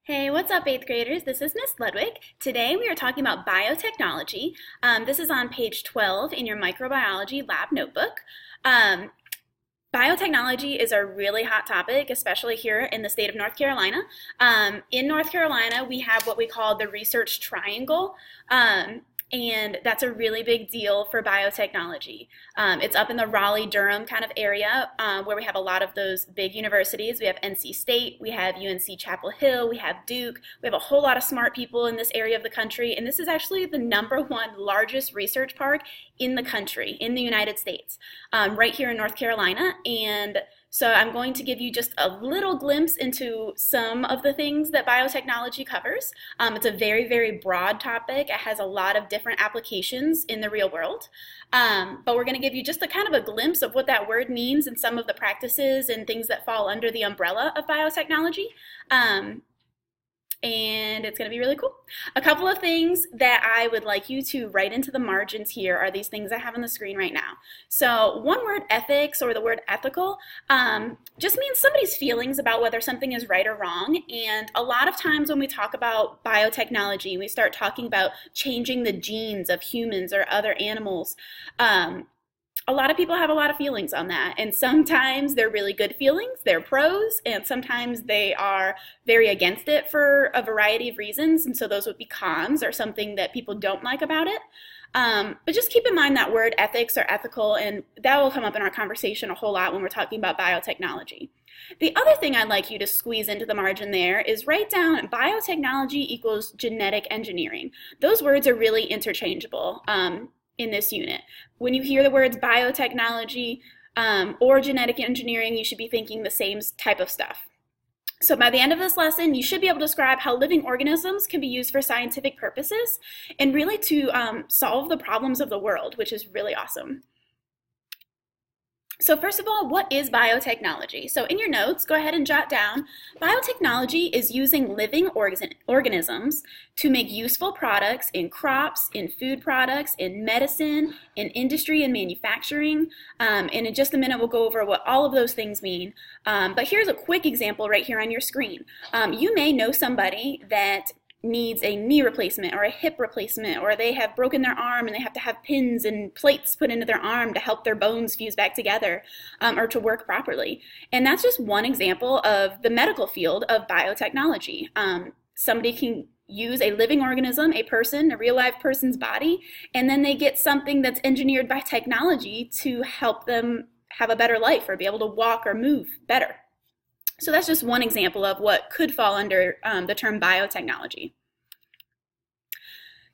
Hey, what's up, 8th graders? This is Miss Ludwig. Today we are talking about biotechnology. This is on page 12 in your microbiology lab notebook. Um, Biotechnology is a really hot topic, especially here in the state of North Carolina. In North Carolina, we have what we call the research triangle. And that's a really big deal for biotechnology. It's up in the Raleigh-Durham kind of area where we have a lot of those big universities. We have NC State, we have UNC Chapel Hill, we have Duke. We have a whole lot of smart people in this area of the country, and this is actually the #1 largest research park in the country, in the United States, right here in North Carolina. And so I'm going to give you just a little glimpse into some of the things that biotechnology covers. It's a very, very broad topic. It has a lot of different applications in the real world. But we're going to give you just a kind of a glimpse of what that word means and some of the practices and things that fall under the umbrella of biotechnology. And it's going to be really cool. A couple of things that I would like you to write into the margins here are these things I have on the screen right now. So one word, ethics, or the word ethical, just means somebody's feelings about whether something is right or wrong. And a lot of times when we talk about biotechnology, we start talking about changing the genes of humans or other animals. A lot of people have a lot of feelings on that, and sometimes they're really good feelings, they're pros, and sometimes they are very against it for a variety of reasons, and so those would be cons or something that people don't like about it. But just keep in mind that word ethics or ethical, and that will come up in our conversation a whole lot when we're talking about biotechnology. The other thing I'd like you to squeeze into the margin there is write down biotechnology equals genetic engineering. Those words are really interchangeable in this unit. When you hear the words biotechnology or genetic engineering, you should be thinking the same type of stuff. So by the end of this lesson, you should be able to describe how living organisms can be used for scientific purposes and really to solve the problems of the world, which is really awesome. So first of all, what is biotechnology? So in your notes, go ahead and jot down, biotechnology is using living organisms to make useful products in crops, in food products, in medicine, in industry and manufacturing. And in just a minute, we'll go over what all of those things mean. But here's a quick example right here on your screen. You may know somebody that needs a knee replacement or a hip replacement, or they have broken their arm and they have to have pins and plates put into their arm to help their bones fuse back together or to work properly. And that's just one example of the medical field of biotechnology. Somebody can use a living organism, a person, a real live person's body, and then they get something that's engineered by technology to help them have a better life or be able to walk or move better. So that's just one example of what could fall under the term biotechnology.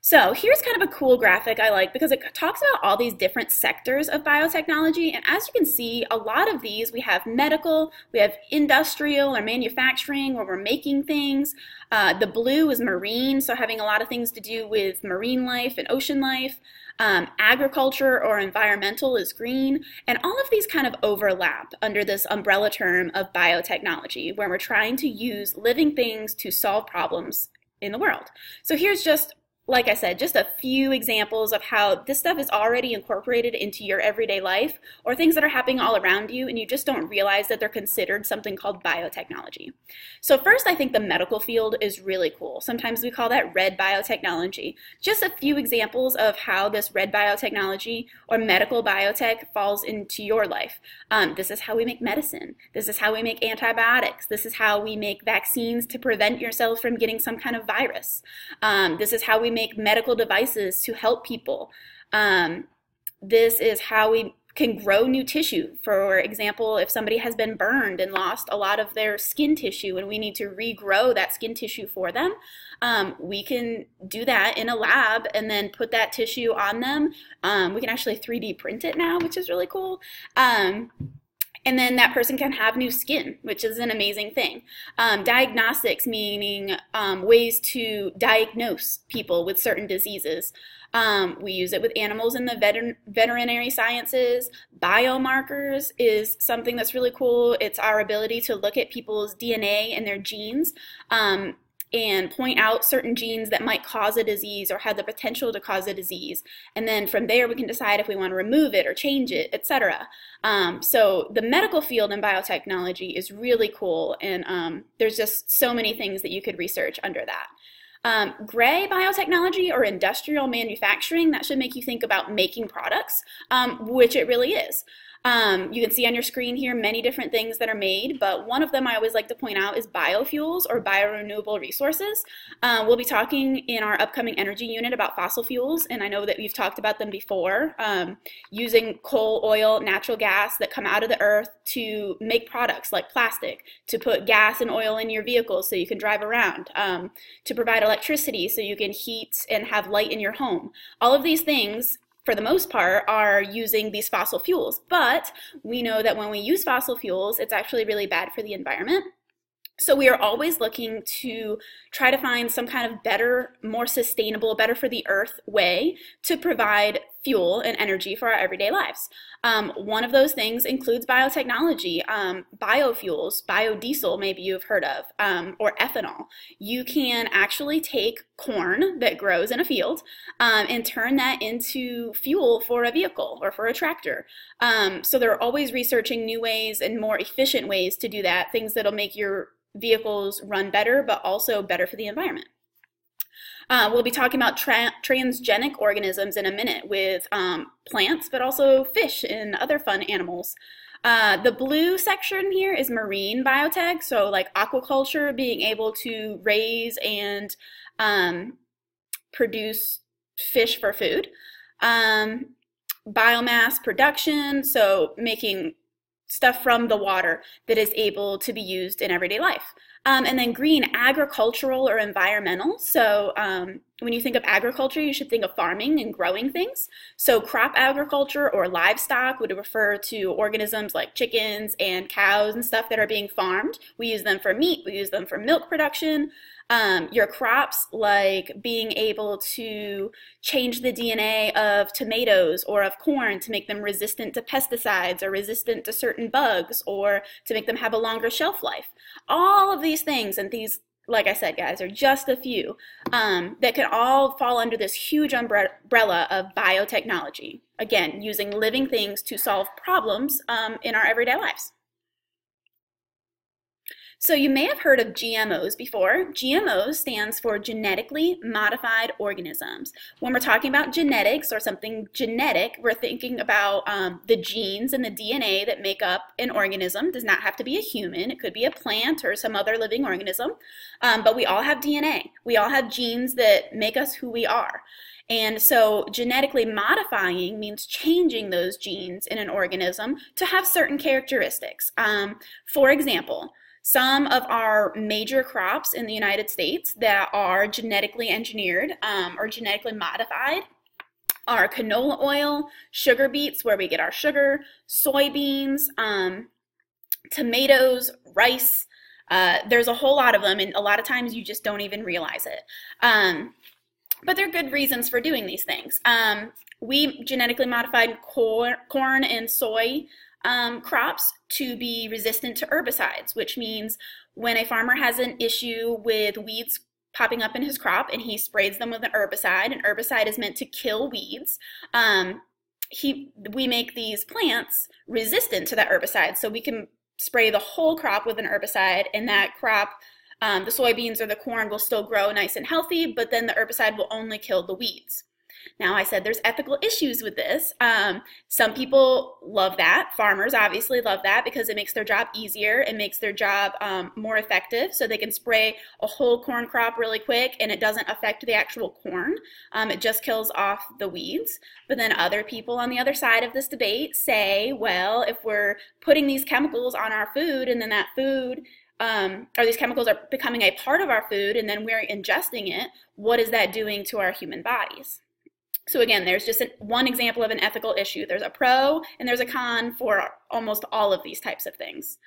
So here's kind of a cool graphic I like because it talks about all these different sectors of biotechnology. And as you can see, a lot of these, we have medical, we have industrial or manufacturing where we're making things. The blue is marine, so having a lot of things to do with marine life and ocean life. Agriculture or environmental is green, and all of these kind of overlap under this umbrella term of biotechnology, where we're trying to use living things to solve problems in the world. So here's just, like I said, just a few examples of how this stuff is already incorporated into your everyday life, or things that are happening all around you and you just don't realize that they're considered something called biotechnology. So first, I think the medical field is really cool. Sometimes we call that red biotechnology. Just a few examples of how this red biotechnology or medical biotech falls into your life. This is how we make medicine. This is how we make antibiotics. This is how we make vaccines to prevent yourself from getting some kind of virus. This is how we make medical devices to help people. This is how we can grow new tissue. For example, if somebody has been burned and lost a lot of their skin tissue and we need to regrow that skin tissue for them, we can do that in a lab and then put that tissue on them. We can actually 3D print it now, which is really cool. And then that person can have new skin, which is an amazing thing. Diagnostics, meaning ways to diagnose people with certain diseases. We use it with animals in the veterinary sciences. Biomarkers is something that's really cool. It's our ability to look at people's DNA and their genes and point out certain genes that might cause a disease or have the potential to cause a disease. And then from there, we can decide if we want to remove it or change it, etc. So the medical field in biotechnology is really cool, and there's just so many things that you could research under that. Gray biotechnology or industrial manufacturing, that should make you think about making products, which it really is. You can see on your screen here many different things that are made, but one of them I always like to point out is biofuels or biorenewable resources. We'll be talking in our upcoming energy unit about fossil fuels, and I know that we've talked about them before, using coal, oil, natural gas that come out of the earth to make products like plastic, to put gas and oil in your vehicles so you can drive around, to provide electricity so you can heat and have light in your home. All of these things, for the most part, are using these fossil fuels. But we know that when we use fossil fuels, it's actually really bad for the environment. So we are always looking to try to find some kind of better, more sustainable, better for the earth way to provide fuel and energy for our everyday lives. One of those things includes biotechnology, biofuels, biodiesel, maybe you've heard of, or ethanol. You can actually take corn that grows in a field and turn that into fuel for a vehicle or for a tractor. So they're always researching new ways and more efficient ways to do that, things that'll make your vehicles run better, but also better for the environment. We'll be talking about transgenic organisms in a minute with plants, but also fish and other fun animals. The blue section here is marine biotech, so like aquaculture, being able to raise and produce fish for food. Biomass production, so making stuff from the water that is able to be used in everyday life. And then green, agricultural or environmental. So when you think of agriculture, you should think of farming and growing things. So crop agriculture or livestock would refer to organisms like chickens and cows and stuff that are being farmed. We use them for meat, we use them for milk production. Your crops, like being able to change the DNA of tomatoes or of corn to make them resistant to pesticides or resistant to certain bugs or to make them have a longer shelf life. All of these things, and these, like I said, guys, are just a few that can all fall under this huge umbrella of biotechnology. Again, using living things to solve problems in our everyday lives. So you may have heard of GMOs before. GMOs stands for genetically modified organisms. When we're talking about genetics or something genetic, we're thinking about the genes and the DNA that make up an organism. It does not have to be a human. It could be a plant or some other living organism. But we all have DNA. We all have genes that make us who we are. And so genetically modifying means changing those genes in an organism to have certain characteristics. For example, some of our major crops in the United States that are genetically engineered or genetically modified are canola oil, sugar beets, where we get our sugar, soybeans, tomatoes, rice. There's a whole lot of them, and a lot of times you just don't even realize it. But there are good reasons for doing these things. We genetically modified corn and soy crops to be resistant to herbicides, which means when a farmer has an issue with weeds popping up in his crop and he sprays them with an herbicide is meant to kill weeds, we make these plants resistant to that herbicide, so we can spray the whole crop with an herbicide, and that crop, the soybeans or the corn, will still grow nice and healthy, but then the herbicide will only kill the weeds. Now, I said there's ethical issues with this. Some people love that. Farmers obviously love that because it makes their job easier. It makes their job more effective, so they can spray a whole corn crop really quick and it doesn't affect the actual corn. It just kills off the weeds. But then other people on the other side of this debate say, well, if we're putting these chemicals on our food and then that food or these chemicals are becoming a part of our food and then we're ingesting it, what is that doing to our human bodies? So again, there's just one example of an ethical issue. There's a pro and there's a con for almost all of these types of things.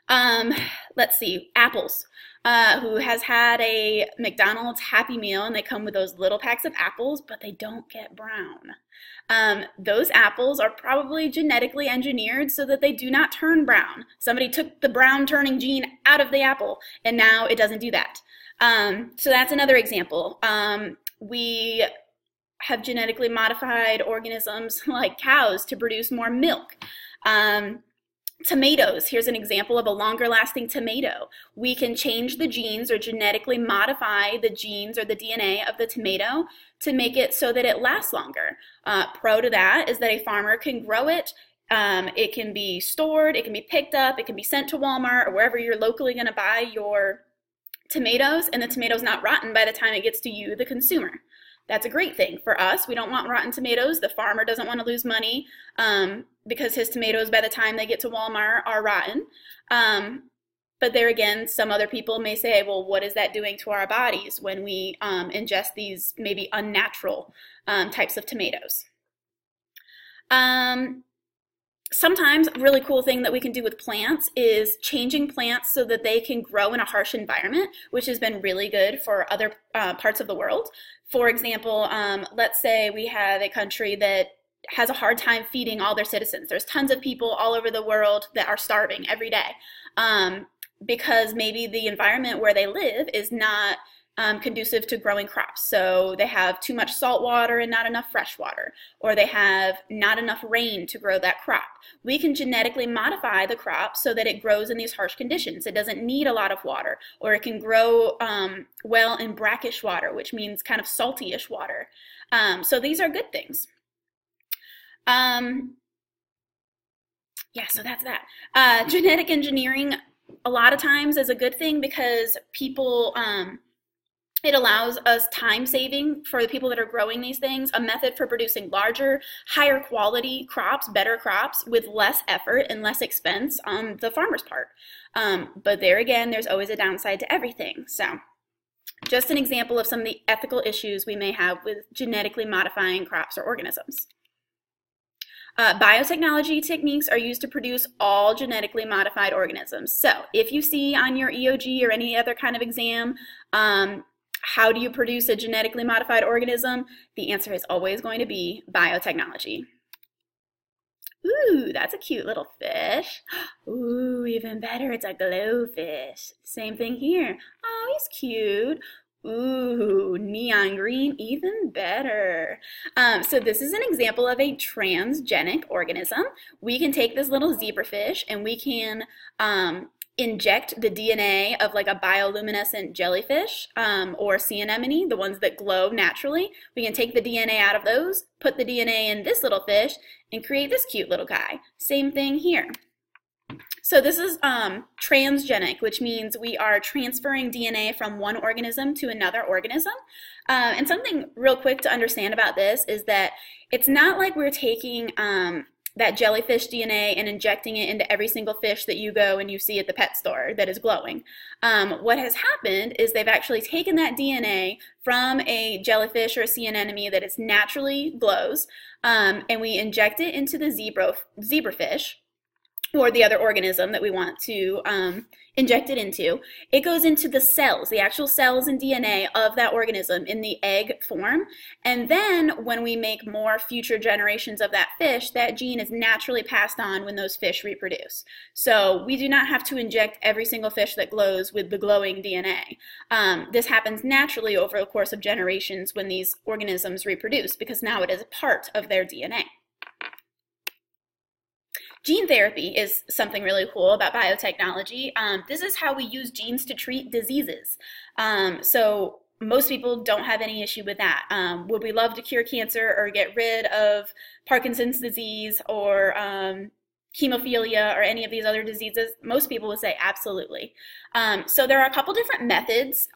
Um, let's see, apples. Who has had a McDonald's Happy Meal and they come with those little packs of apples, but they don't get brown. Those apples are probably genetically engineered so that they do not turn brown. Somebody took the brown turning gene out of the apple and now it doesn't do that. So that's another example. We have genetically modified organisms like cows to produce more milk. Tomatoes, here's an example of a longer lasting tomato. We can change the genes or genetically modify the genes or the DNA of the tomato to make it so that it lasts longer. Pro to that is that a farmer can grow it. It can be stored, it can be picked up, it can be sent to Walmart or wherever you're locally going to buy your tomatoes, and the tomato's not rotten by the time it gets to you, the consumer. That's a great thing for us. We don't want rotten tomatoes. The farmer doesn't want to lose money because his tomatoes, by the time they get to Walmart, are rotten. But there again, some other people may say, well, what is that doing to our bodies when we ingest these maybe unnatural types of tomatoes? Sometimes a really cool thing that we can do with plants is changing plants so that they can grow in a harsh environment, which has been really good for other parts of the world. For example, let's say we have a country that has a hard time feeding all their citizens. There's tons of people all over the world that are starving every day because maybe the environment where they live is not conducive to growing crops. So they have too much salt water and not enough fresh water, or they have not enough rain to grow that crop. We can genetically modify the crop so that it grows in these harsh conditions. It doesn't need a lot of water, or it can grow well in brackish water, which means kind of salty-ish water. So these are good things. Yeah, so that's that. Genetic engineering a lot of times is a good thing because people it allows us time saving for the people that are growing these things, a method for producing larger, higher quality crops, better crops with less effort and less expense on the farmer's part. But there again, there's always a downside to everything. So just an example of some of the ethical issues we may have with genetically modifying crops or organisms. Biotechnology techniques are used to produce all genetically modified organisms. So if you see on your EOG or any other kind of exam, how do you produce a genetically modified organism? The answer is always going to be biotechnology. Ooh, that's a cute little fish. Ooh, even better, it's a glowfish. Same thing here. Oh, he's cute. Ooh, neon green, even better. So this is an example of a transgenic organism. We can take this little zebrafish and we can inject the DNA of like a bioluminescent jellyfish or sea anemone, the ones that glow naturally. We can take the DNA out of those, put the DNA in this little fish, and create this cute little guy. Same thing here. So this is transgenic, which means we are transferring DNA from one organism to another organism. And something real quick to understand about this is that it's not like we're taking that jellyfish DNA and injecting it into every single fish that you go and you see at the pet store that is glowing. What has happened is they've actually taken that DNA from a jellyfish or a sea anemone that is naturally glows, and we inject it into the zebrafish, or the other organism that we want to inject it into. It goes into the cells, the actual cells and DNA of that organism in the egg form. And then when we make more future generations of that fish, that gene is naturally passed on when those fish reproduce. So we do not have to inject every single fish that glows with the glowing DNA. This happens naturally over the course of generations when these organisms reproduce, because now it is a part of their DNA. Gene therapy is something really cool about biotechnology. This is how we use genes to treat diseases. So most people don't have any issue with that. Would we love to cure cancer or get rid of Parkinson's disease or hemophilia or any of these other diseases? Most people would say absolutely. So there are a couple different methods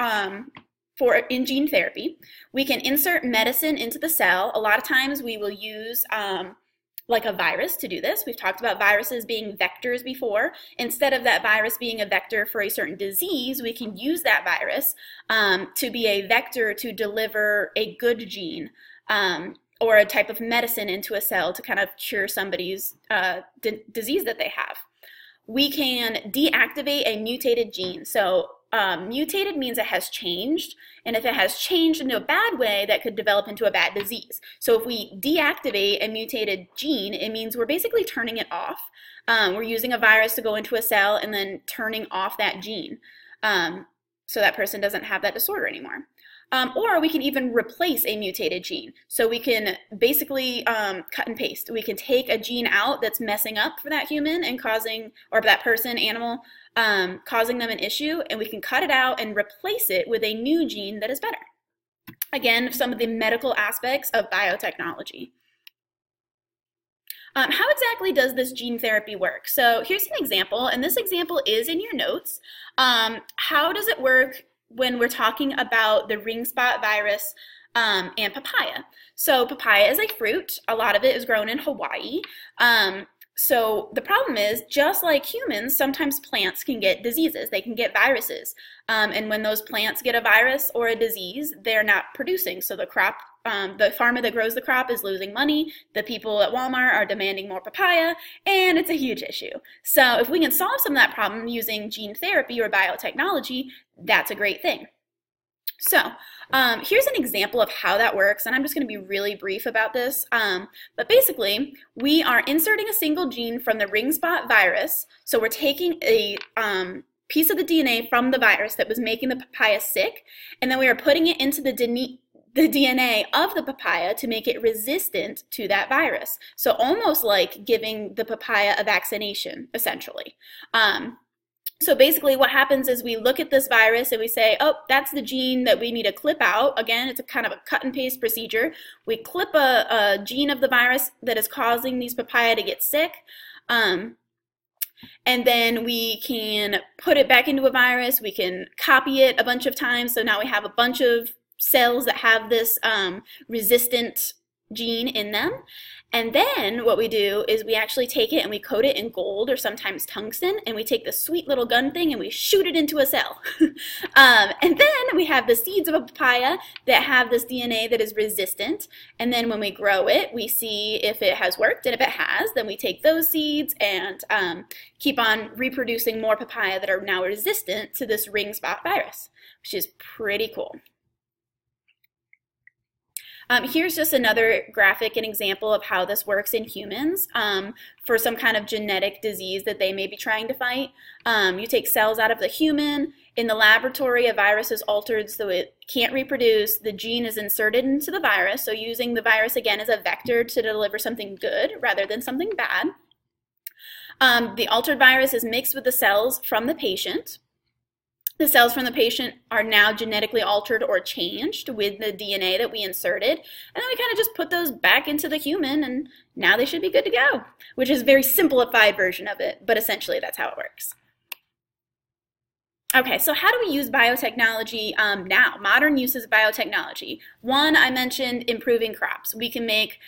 in gene therapy. We can insert medicine into the cell. A lot of times we will use like a virus to do this. We've talked about viruses being vectors before. Instead of that virus being a vector for a certain disease, we can use that virus to be a vector to deliver a good gene or a type of medicine into a cell to kind of cure somebody's disease that they have. we can deactivate a mutated gene. So mutated means it has changed, and if it has changed into a bad way, that could develop into a bad disease. So if we deactivate a mutated gene, it means we're basically turning it off. We're using a virus to go into a cell and then turning off that gene, so that person doesn't have that disorder anymore. Or we can even replace a mutated gene. So we can basically cut and paste. We can take a gene out that's messing up for that human and causing, or that person, animal, causing them an issue, and we can cut it out and replace it with a new gene that is better. Again, some of the medical aspects of biotechnology. How exactly does this gene therapy work? So here's an example, and this example is in your notes. How does it work when we're talking about the ring spot virus and papaya? So papaya is a fruit. A lot of it is grown in Hawaii. So the problem is, just like humans, sometimes plants can get diseases. They can get viruses. And when those plants get a virus or a disease, they're not producing. So the crop, the farmer that grows the crop is losing money. The people at Walmart are demanding more papaya, and it's a huge issue. So if we can solve some of that problem using gene therapy or biotechnology, that's a great thing. So here's an example of how that works, and I'm just going to be really brief about this. But basically, we are inserting a single gene from the ring spot virus. So we're taking a piece of the DNA from the virus that was making the papaya sick, and then we are putting it into the DNA of the papaya to make it resistant to that virus. So almost like giving the papaya a vaccination, essentially. So basically what happens is we look at this virus and we say, oh, that's the gene that we need to clip out. Again, it's a kind of a cut and paste procedure. We clip a gene of the virus that is causing these papaya to get sick. And then we can put it back into a virus. We can copy it a bunch of times. So now we have a bunch of cells that have this resistant gene in them. And then what we do is we actually take it and we coat it in gold or sometimes tungsten, and we take this sweet little gun thing and we shoot it into a cell. And then we have the seeds of a papaya that have this DNA that is resistant, and then when we grow it, we see if it has worked, and if it has, then we take those seeds and keep on reproducing more papaya that are now resistant to this ring spot virus, which is pretty cool. Here's just another graphic and example of how this works in humans for some kind of genetic disease that they may be trying to fight. You take cells out of the human. In the laboratory, a virus is altered so it can't reproduce. The gene is inserted into the virus, so using the virus again as a vector to deliver something good rather than something bad. The altered virus is mixed with the cells from the patient. The cells from the patient are now genetically altered or changed with the DNA that we inserted, and then we kind of just put those back into the human, and now they should be good to go, which is a very simplified version of it, but essentially that's how it works. Okay, so how do we use biotechnology now? Modern uses of biotechnology. One, I mentioned improving crops. We can make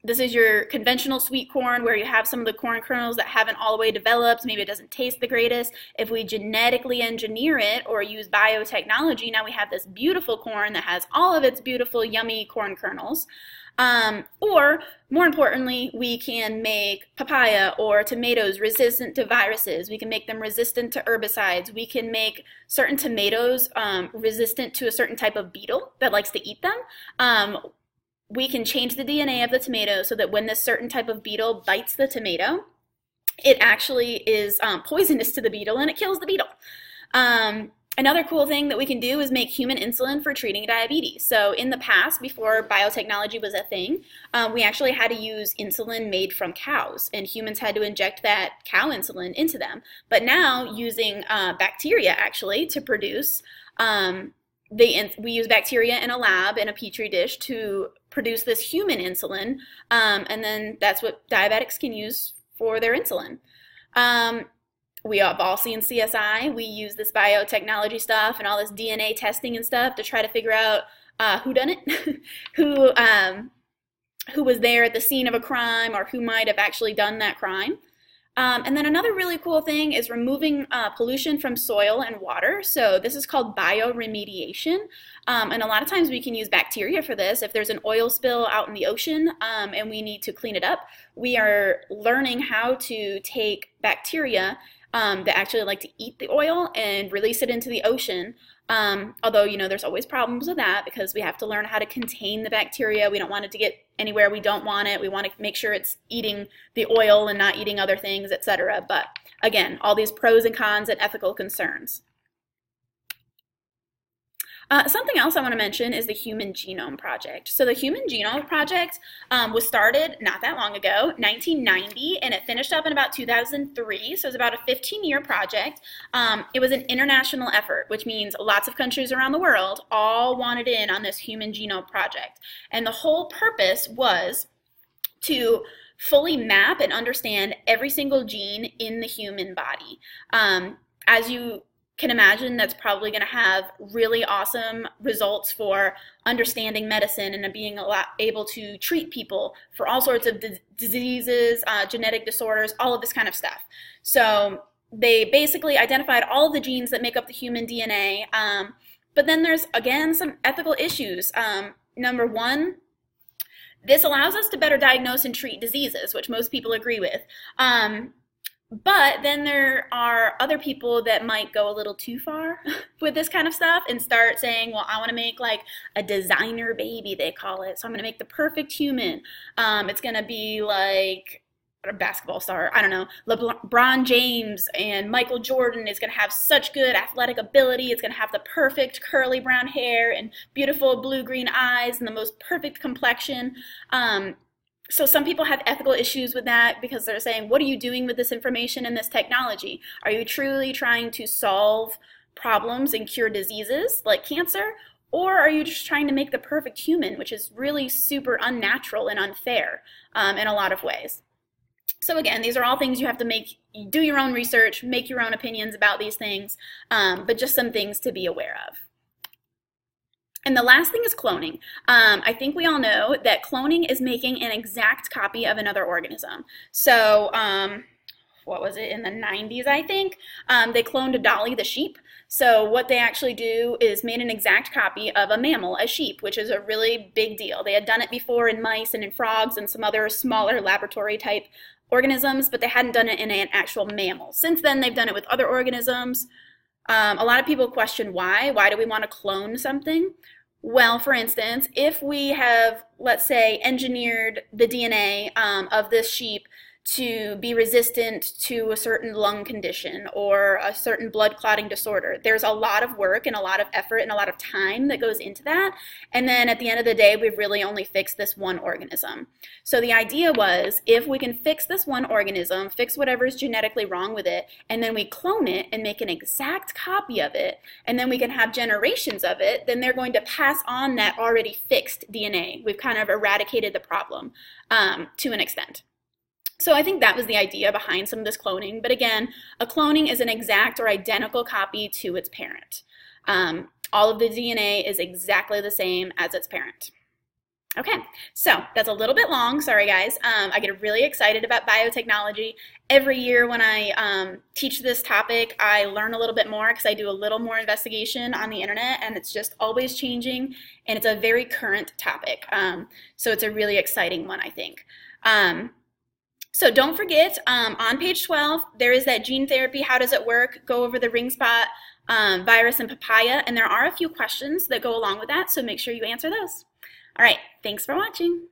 this is your conventional sweet corn where you have some of the corn kernels that haven't all the way developed. Maybe it doesn't taste the greatest. If we genetically engineer it or use biotechnology, now we have this beautiful corn that has all of its beautiful, yummy corn kernels. Or, more importantly, we can make papaya or tomatoes resistant to viruses. We can make them resistant to herbicides. We can make certain tomatoes resistant to a certain type of beetle that likes to eat them. We can change the DNA of the tomato so that when this certain type of beetle bites the tomato, it actually is poisonous to the beetle and it kills the beetle. Another cool thing that we can do is make human insulin for treating diabetes. So in the past, before biotechnology was a thing, we actually had to use insulin made from cows, and humans had to inject that cow insulin into them. But now, using bacteria actually to produce, we use bacteria in a lab in a petri dish to produce this human insulin, and then that's what diabetics can use for their insulin. We have all seen CSI. We use this biotechnology stuff and all this DNA testing and stuff to try to figure out who done it, who was there at the scene of a crime, or who might have actually done that crime. And then another really cool thing is removing pollution from soil and water. So this is called bioremediation. And a lot of times we can use bacteria for this. If there's an oil spill out in the ocean and we need to clean it up, we are learning how to take bacteria that actually like to eat the oil and release it into the ocean. Although, there's always problems with that because we have to learn how to contain the bacteria. We don't want it to get anywhere we don't want it. We want to make sure it's eating the oil and not eating other things, etc. But again, all these pros and cons and ethical concerns. Something else I want to mention is the Human Genome Project. So the Human Genome Project was started not that long ago, 1990, and it finished up in about 2003, so it was about a 15-year project. It was an international effort, which means lots of countries around the world all wanted in on this Human Genome Project. And the whole purpose was to fully map and understand every single gene in the human body. As you can imagine, that's probably going to have really awesome results for understanding medicine and being able to treat people for all sorts of diseases, genetic disorders, all of this kind of stuff. So they basically identified all of the genes that make up the human DNA. But then there's, again, some ethical issues. Number one, this allows us to better diagnose and treat diseases, which most people agree with. But then there are other people that might go a little too far with this kind of stuff and start saying, well, I want to make like a designer baby, they call it. So I'm going to make the perfect human. It's going to be like a basketball star, I don't know, LeBron James and Michael Jordan is going to have such good athletic ability. It's going to have the perfect curly brown hair and beautiful blue-green eyes and the most perfect complexion. So some people have ethical issues with that because they're saying, what are you doing with this information and this technology? Are you truly trying to solve problems and cure diseases like cancer? Or are you just trying to make the perfect human, which is really super unnatural and unfair in a lot of ways? So again, these are all things you have to do your own research, make your own opinions about these things, but just some things to be aware of. And the last thing is cloning. I think we all know that cloning is making an exact copy of another organism. So, what was it, in the 90s, I think, they cloned Dolly the sheep. So what they actually do is made an exact copy of a mammal, a sheep, which is a really big deal. They had done it before in mice and in frogs and some other smaller laboratory type organisms, but they hadn't done it in an actual mammal. Since then, they've done it with other organisms. A lot of people question why. Why do we want to clone something? Well, for instance, if we have, let's say, engineered the DNA of this sheep to be resistant to a certain lung condition or a certain blood clotting disorder, there's a lot of work and a lot of effort and a lot of time that goes into that. And then at the end of the day, we've really only fixed this one organism. So the idea was, if we can fix this one organism, fix whatever's genetically wrong with it, and then we clone it and make an exact copy of it, and then we can have generations of it, then they're going to pass on that already fixed DNA. We've kind of eradicated the problem to an extent. So I think that was the idea behind some of this cloning. But again, a cloning is an exact or identical copy to its parent. All of the DNA is exactly the same as its parent. Okay, so that's a little bit long. Sorry, guys. I get really excited about biotechnology. Every year when I teach this topic, I learn a little bit more because I do a little more investigation on the internet, and it's just always changing, and it's a very current topic. So it's a really exciting one, I think. So don't forget, on page 12, there is that gene therapy, how does it work? Go over the ring spot virus and papaya, and there are a few questions that go along with that, so make sure you answer those. All right, thanks for watching.